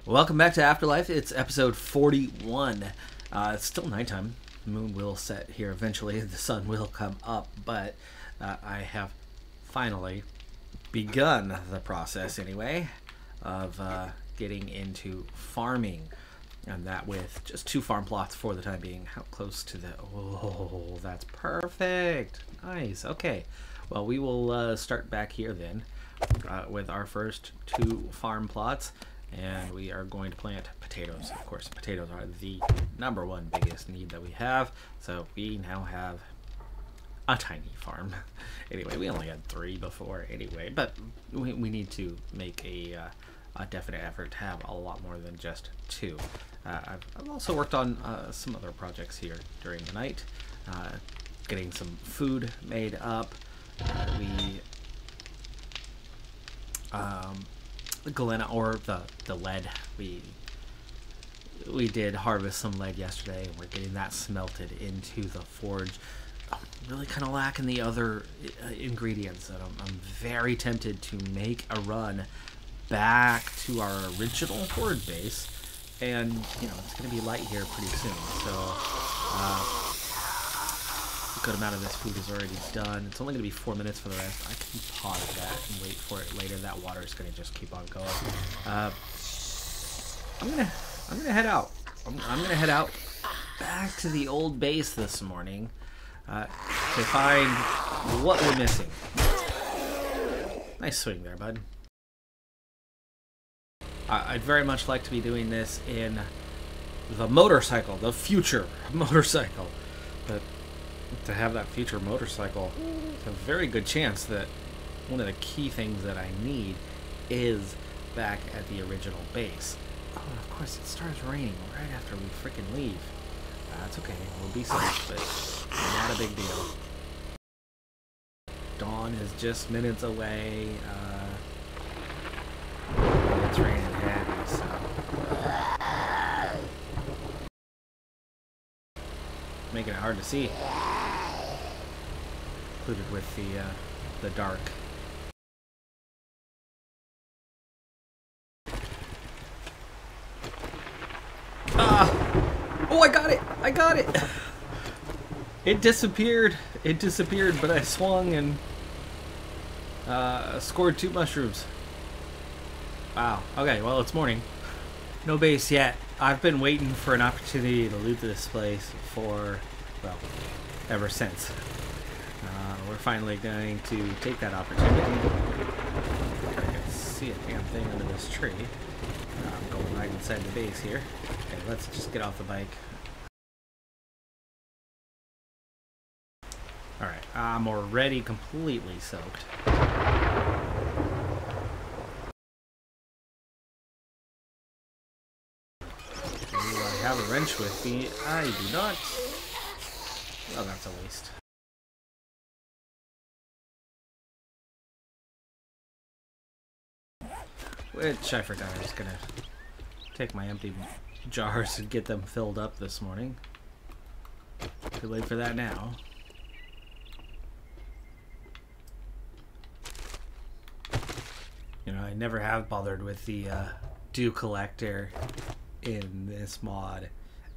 Welcome back to Afterlife. It's episode 41. It's still nighttime. The moon will set here eventually. The sun will come up, but I have finally begun the process anyway of getting into farming. And that with just 2 farm plots for the time being. How close to the... Oh, that's perfect. Nice. Okay. Well, we will start back here then with our first 2 farm plots. And we are going to plant potatoes. Of course, potatoes are the #1 biggest need that we have. So we now have a tiny farm. Anyway, we only had 3 before anyway. But we need to make a definite effort to have a lot more than just 2. I've also worked on some other projects here during the night. Getting some food made up. Galena, or the lead. We did harvest some lead yesterday, and we're getting that smelted into the forge. I'm really kind of lacking the other ingredients, and I'm very tempted to make a run back to our original horde base, and you know it's going to be light here pretty soon, so a good amount of this food is already done. It's only going to be 4 minutes for the rest. I can pause that and wait for it later. That water is going to just keep on going. I'm gonna head out. I'm gonna head out back to the old base this morning to find what we're missing. Nice swing there, bud. I'd very much like to be doing this in the motorcycle, the future motorcycle, but to have that future motorcycle, it's a very good chance that one of the key things that I need is back at the original base. Oh, of course, it starts raining right after we freaking leave. That's okay, we'll be safe, but not a big deal. Dawn is just minutes away. It's raining heavy, so... making it hard to see. Included with the dark. Oh, I got it! I got it! It disappeared. It disappeared, but I swung and scored 2 mushrooms. Wow. Okay, well, it's morning. No base yet. I've been waiting for an opportunity to loot this place for, well, ever since. We're finally going to take that opportunity. I can see a damn thing under this tree. I'm going right inside the base here. Okay, let's just get off the bike. Alright, I'm already completely soaked. Do I have a wrench with me? I do not. Well, that's a waste. Which I forgot I was gonna take my empty jars and get them filled up this morning. Too late for that now. You know, I never have bothered with the dew collector in this mod.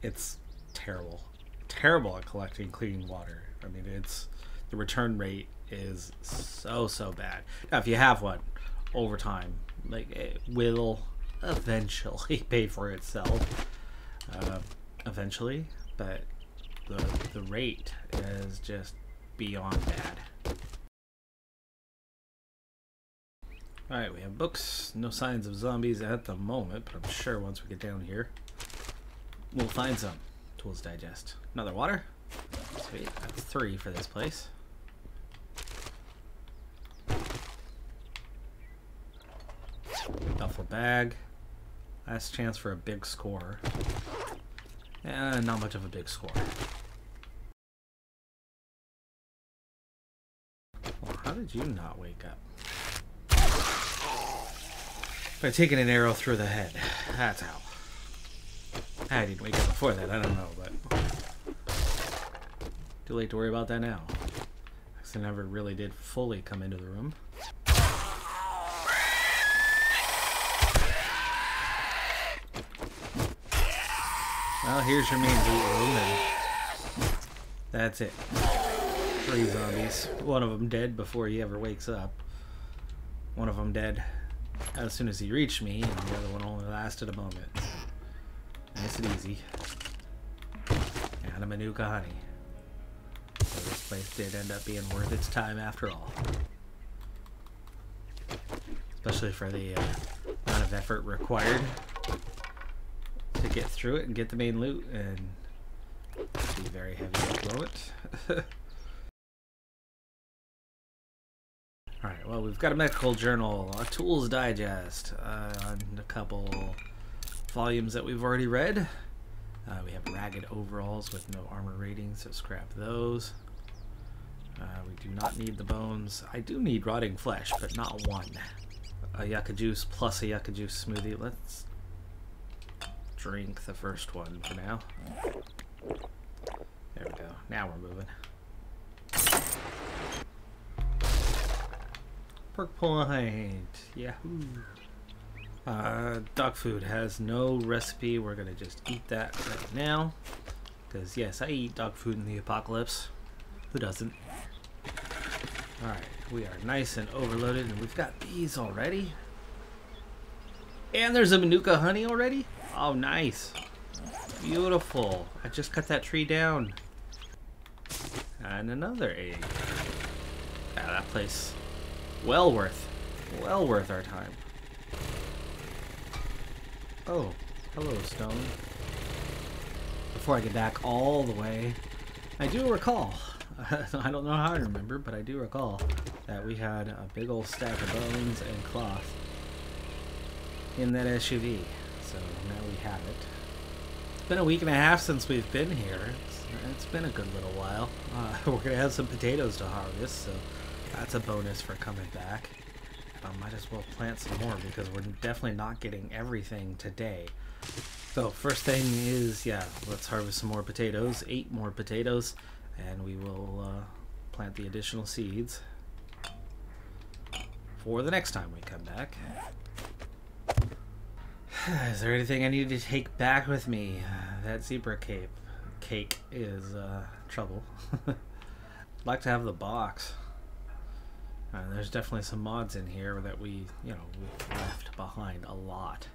It's terrible. Terrible at collecting clean water. I mean, the return rate is so bad. Now, if you have one, over time, like, it will eventually pay for itself. Eventually, but the rate is just beyond bad. Alright, we have books. No signs of zombies at the moment, but I'm sure once we get down here, we'll find some. Tools digest. Another water. Sweet. That's 3 for this place. Duffel bag. Last chance for a big score. Not much of a big score. Well, how did you not wake up? By taking an arrow through the head. That's how. I didn't wake up before that, I don't know, but... too late to worry about that now. Because I never really did fully come into the room. Well, here's your main loot room, and that's it. 3 zombies. One of them dead before he ever wakes up. One of them dead as soon as he reached me, and the other one only lasted a moment. Nice and easy. And a Manuka honey. So this place did end up being worth its time after all. Especially for the amount of effort required to get through it and get the main loot, and be very heavy at the moment. Alright, well, we've got a medical journal, a tools digest, and a couple volumes that we've already read. We have ragged overalls with no armor rating, so scrap those. We do not need the bones. I do need rotting flesh, but not one. A yucca juice plus a yucca juice smoothie. Let's drink the first one for now. There we go. Now we're moving. Perk point. Yahoo. Dog food has no recipe. We're gonna just eat that right now. Because yes, I eat dog food in the apocalypse. Who doesn't? Alright, we are nice and overloaded, and we've got these already. And there's a Manuka honey already? Oh, nice. Beautiful. I just cut that tree down. And another egg. Ah, that place. Well worth our time. Oh, hello, stone. Before I get back all the way, I do recall, I don't know how I remember, but I do recall that we had a big old stack of bones and cloth in that SUV. So now we have it. It's been a week and a half since we've been here. It's been a good little while. We're going to have some potatoes to harvest, so that's a bonus for coming back. I might as well plant some more because we're definitely not getting everything today. So first thing is, yeah, let's harvest some more potatoes, 8 more potatoes, and we will plant the additional seeds for the next time we come back. Is there anything I need to take back with me? That zebra cake is trouble. I'd like to have the box. There's definitely some mods in here that we've left behind a lot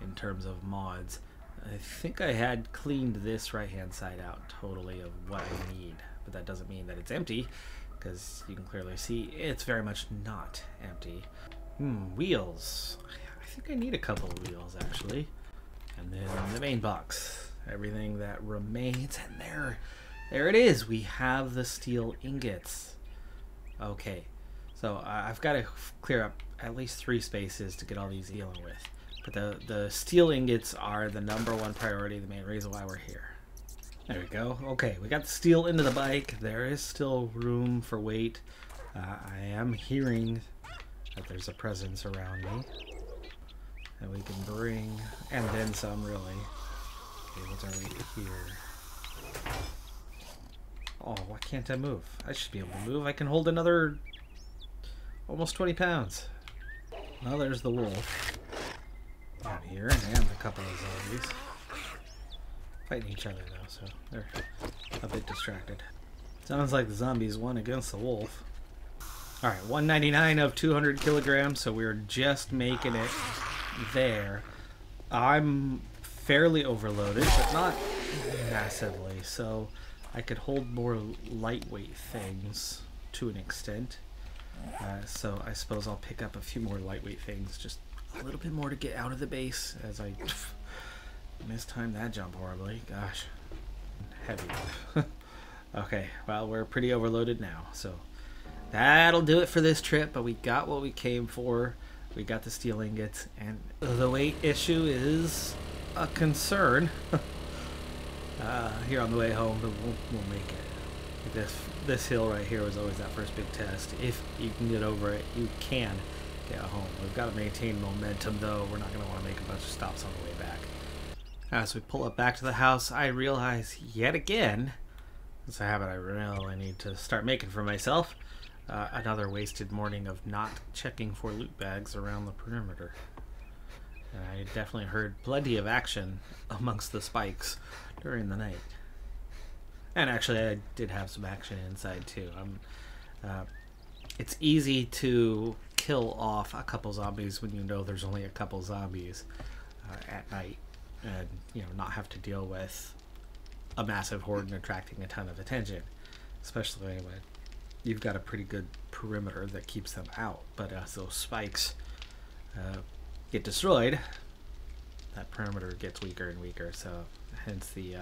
in terms of mods. I think I had cleaned this right-hand side out totally of what I need, but that doesn't mean that it's empty, because you can clearly see it's very much not empty. Wheels. I think I need a couple of wheels, actually. And then the main box. Everything that remains, and there it is. We have the steel ingots. Okay. So I've got to clear up at least 3 spaces to get all these dealing with. But the steel ingots are the #1 priority, the main reason why we're here. There we go. Okay, we got the steel into the bike. There is still room for weight. I am hearing that there's a presence around me. And we can bring, and then some, really. Okay, what's our weight here? Oh, why can't I move? I should be able to move. I can hold another almost 20 pounds. Well, there's the wolf out here, and a couple of zombies. Fighting each other, though, so they're a bit distracted. Sounds like the zombies won against the wolf. Alright, 199 of 200 kilograms, so we're just making it there. I'm fairly overloaded, but not massively, so I could hold more lightweight things to an extent. So I suppose I'll pick up a few more lightweight things, just a little bit more to get out of the base, as I mistimed that jump horribly. Gosh, heavy. Okay, well, we're pretty overloaded now, so that'll do it for this trip, but we got what we came for. We got the steel ingots, and the weight issue is a concern. Here on the way home, but we'll make it. This hill right here was always that first big test. If you can get over it, you can get home. We've got to maintain momentum, though. We're not going to want to make a bunch of stops on the way back. As we pull up back to the house, I realize yet again, it's a habit I really need to start making for myself, another wasted morning of not checking for loot bags around the perimeter. And I definitely heard plenty of action amongst the spikes during the night. And actually, I did have some action inside too. It's easy to kill off a couple zombies when you know there's only a couple zombies at night, and not have to deal with a massive horde and attracting a ton of attention, especially when you've got a pretty good perimeter that keeps them out. But as those spikes get destroyed, that perimeter gets weaker and weaker. So hence we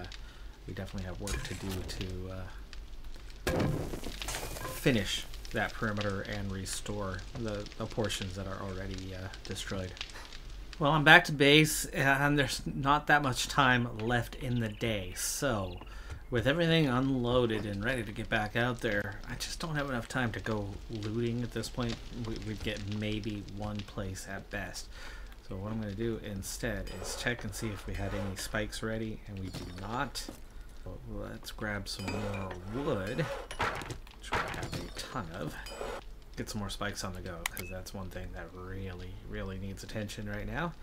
definitely have work to do to finish that perimeter and restore the portions that are already destroyed. Well, I'm back to base, and there's not that much time left in the day. So with everything unloaded and ready to get back out there, I just don't have enough time to go looting at this point. We'd get maybe one place at best. So what I'm going to do instead is check and see if we had any spikes ready, and we do not. So let's grab some more wood, which we have a ton of. Get some more spikes on the go, because that's one thing that really needs attention right now.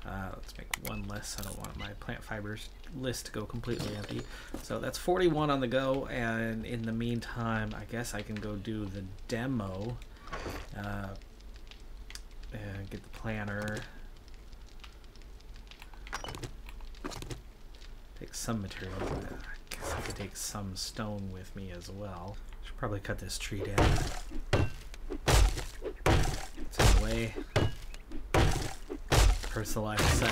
Let's make one less. I don't want my plant fibers list to go completely empty. So that's 41 on the go, and in the meantime, I guess I can go do the demo and get the planner. Take some material. I guess I could take some stone with me as well. Should probably cut this tree down. It's in the way. Hurts the line of sight.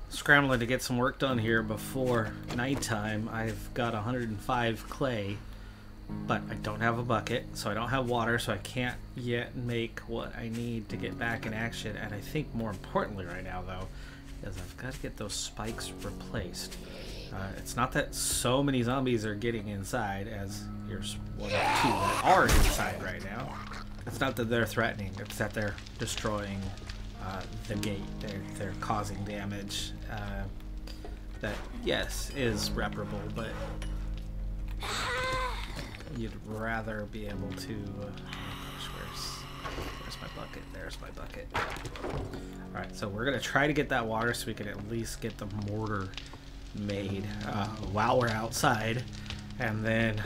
Scrambling to get some work done here before nighttime. I've got 105 clay, but I don't have a bucket, so I don't have water, so I can't yet make what I need to get back in action. And I think more importantly right now, though, is I've got to get those spikes replaced. It's not that so many zombies are getting inside, as here's one or two that are inside right now. It's not that they're threatening, it's that they're destroying the gate. They're causing damage that, yes, is reparable, but you'd rather be able to... oh gosh, where's my bucket? There's my bucket. Alright, so we're going to try to get that water so we can at least get the mortar made while we're outside, and then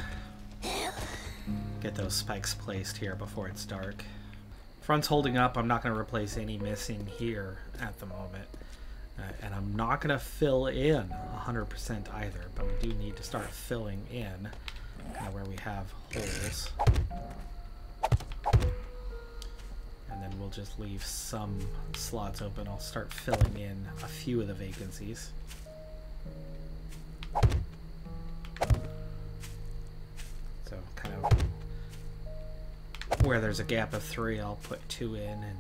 get those spikes placed here before it's dark. Front's holding up. I'm not going to replace any missing here at the moment, and I'm not going to fill in 100% either, but we do need to start filling in where we have holes, and then we'll just leave some slots open. I'll start filling in a few of the vacancies. So kind of where there's a gap of 3, I'll put 2 in, and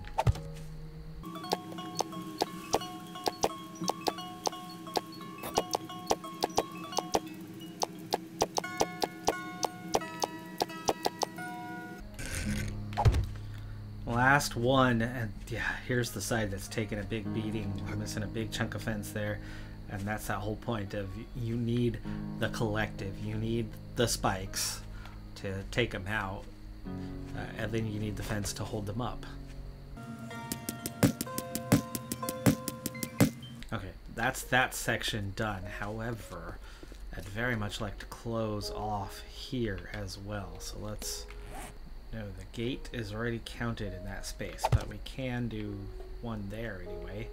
last one. And yeah, here's the side that's taken a big beating. I'm missing a big chunk of fence there. And that's that whole point of you need the collective. You need the spikes to take them out. And then you need the fence to hold them up. Okay, that's that section done. However, I'd very much like to close off here as well. So let's... no, the gate is already counted in that space, but we can do one there anyway.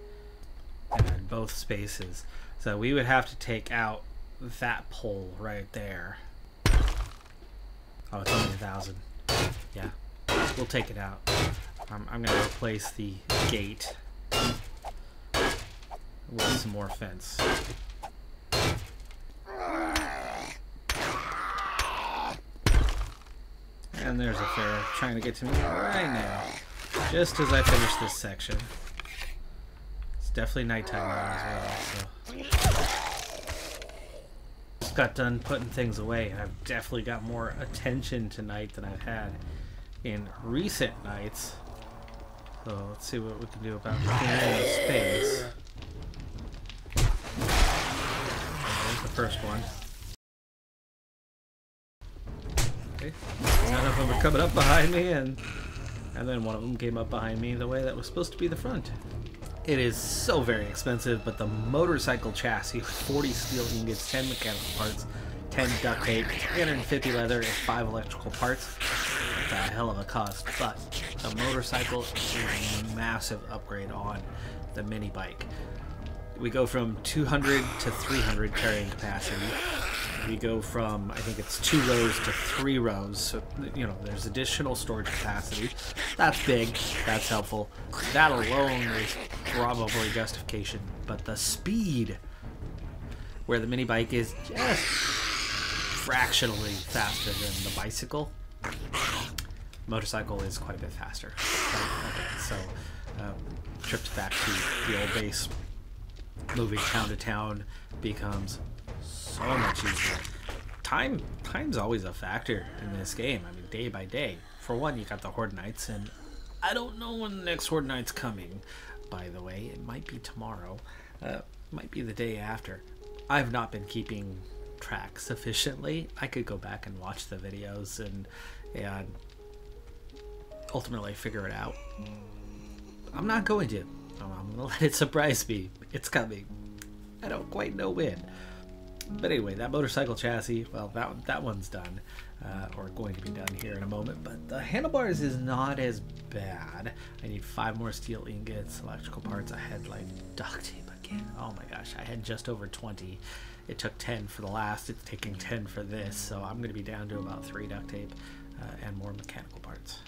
And both spaces. So we would have to take out that pole right there. Oh, it's only 1,000. Yeah, we'll take it out. I'm going to replace the gate with some more fence. And there's a ferret trying to get to me right now, just as I finish this section. It's definitely nighttime now as well, so. Just got done putting things away, and I've definitely got more attention tonight than I've had in recent nights. So let's see what we can do about clearing the space. There's the first one. Okay. none of them are coming up behind me, and then one of them came up behind me the way that was supposed to be the front. It is so very expensive, but the motorcycle chassis with 40 steel ingots, 10 mechanical parts, 10 duct tape, 350 leather, and 5 electrical parts. It's a hell of a cost, but the motorcycle is a massive upgrade on the mini bike. We go from 200 to 300 carrying capacity. We go from, I think it's 2 rows to 3 rows, so, you know, there's additional storage capacity. That's big, that's helpful. That alone is probably justification, but the speed, where the mini bike is just fractionally faster than the bicycle, motorcycle is quite a bit faster. Okay, so trips back to the old base, moving town to town becomes so much easier. Time's always a factor in this game. I mean, day by day. For one, you got the Horde Nights, and I don't know when the next Horde Night's coming, by the way. It might be tomorrow. Might be the day after. I've not been keeping track sufficiently. I could go back and watch the videos and ultimately figure it out. I'm not going to. I'm gonna let it surprise me. It's coming. I don't quite know when. But anyway, that motorcycle chassis, well, that one's done, or going to be done here in a moment. But the handlebars is not as bad. I need 5 more steel ingots, electrical parts, a headlight, duct tape again. Oh my gosh, I had just over 20. It took 10 for the last. It's taking 10 for this, so I'm going to be down to about 3 duct tape and more mechanical parts.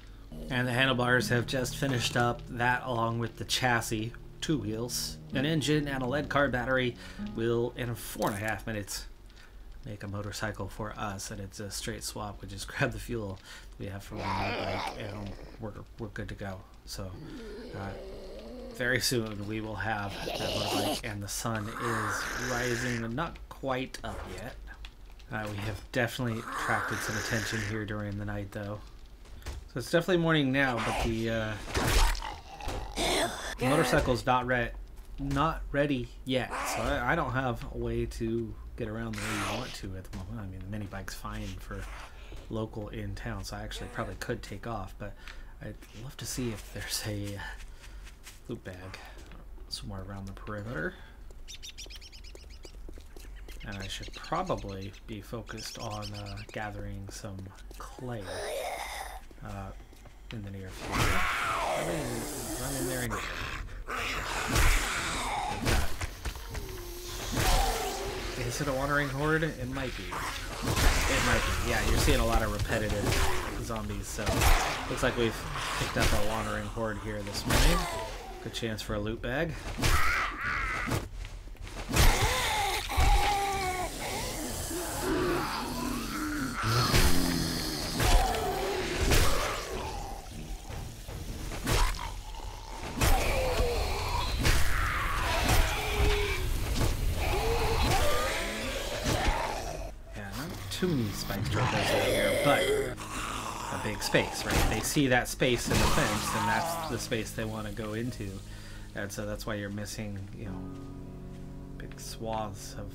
And the handlebars have just finished up. That, along with the chassis, 2 wheels, an engine, and a lead car battery, will in 4.5 minutes make a motorcycle for us. And it's a straight swap. We just grab the fuel we have from the bike, and we're good to go. So very soon we will have that motorbike, and the sun is rising and not quite up yet. We have definitely attracted some attention here during the night, though. So it's definitely morning now, but the motorcycle's not ready yet. So I don't have a way to get around the way you want to at the moment. I mean, the mini bike's fine for local in town, so I actually probably could take off, but I'd love to see if there's a loot bag somewhere around the perimeter. And I should probably be focused on gathering some clay in the near future. Run in there anyway. Is it a wandering horde? It might be. It might be. Yeah, you're seeing a lot of repetitive zombies, so looks like we've picked up a wandering horde here this morning. Good chance for a loot bag. Too many spike strippers over here, but a big space, right? They see that space in the fence, and that's the space they want to go into, and so that's why you're missing, you know, big swaths of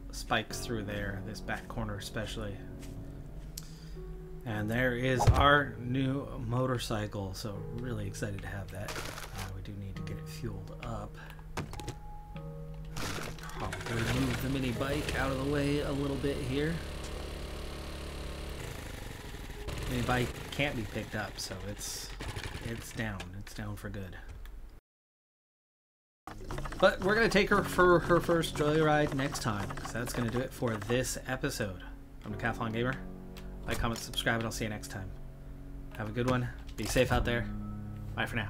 spikes through there, this back corner especially. And there is our new motorcycle, so really excited to have that. We do need to get it fueled up. Probably move the mini bike out of the way a little bit here. Mini bike can't be picked up, so it's down. It's down for good. But we're gonna take her for her first joyride next time, because that's gonna do it for this episode. I'm Decathlon Gamer. Like, comment, subscribe, and I'll see you next time. Have a good one. Be safe out there. Bye for now.